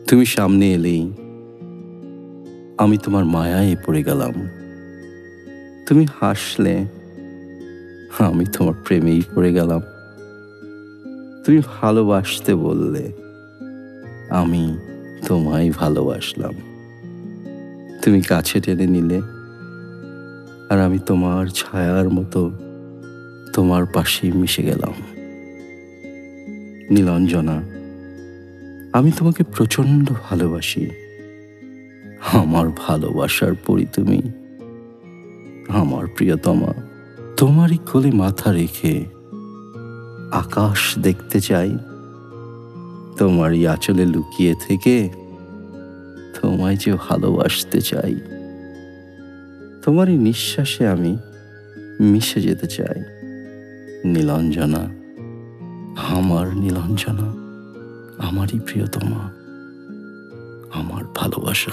তুমি সামনে এলেই আমি তোমার মায়ায় পড়ে গেলাম। তুমি হাসলে আমি তোমার প্রেমেই পড়ে গেলাম। তুমি ভালোবাসতে বললে আমি তোমায় ভালোবাসলাম। তুমি কাছে টেনে নিলে আর আমি তোমার ছায়ার মতো তোমার পাশেই মিশে গেলাম। নীলাঞ্জনা, আমি তোমাকে প্রচণ্ড ভালোবাসি। আমার ভালোবাসার পরি তুমি, আমার প্রিয়তমা। তোমারই কোলে মাথা রেখে আকাশ দেখতে চাই। তোমারই আঁচলে লুকিয়ে থেকে তোমায় যে ভালোবাসতে চাই। তোমারই নিঃশ্বাসে আমি মিশে যেতে চাই। নীলাঞ্জনা, আমার নীলাঞ্জনা, আমারই প্রিয়তমা, আমার ভালোবাসা।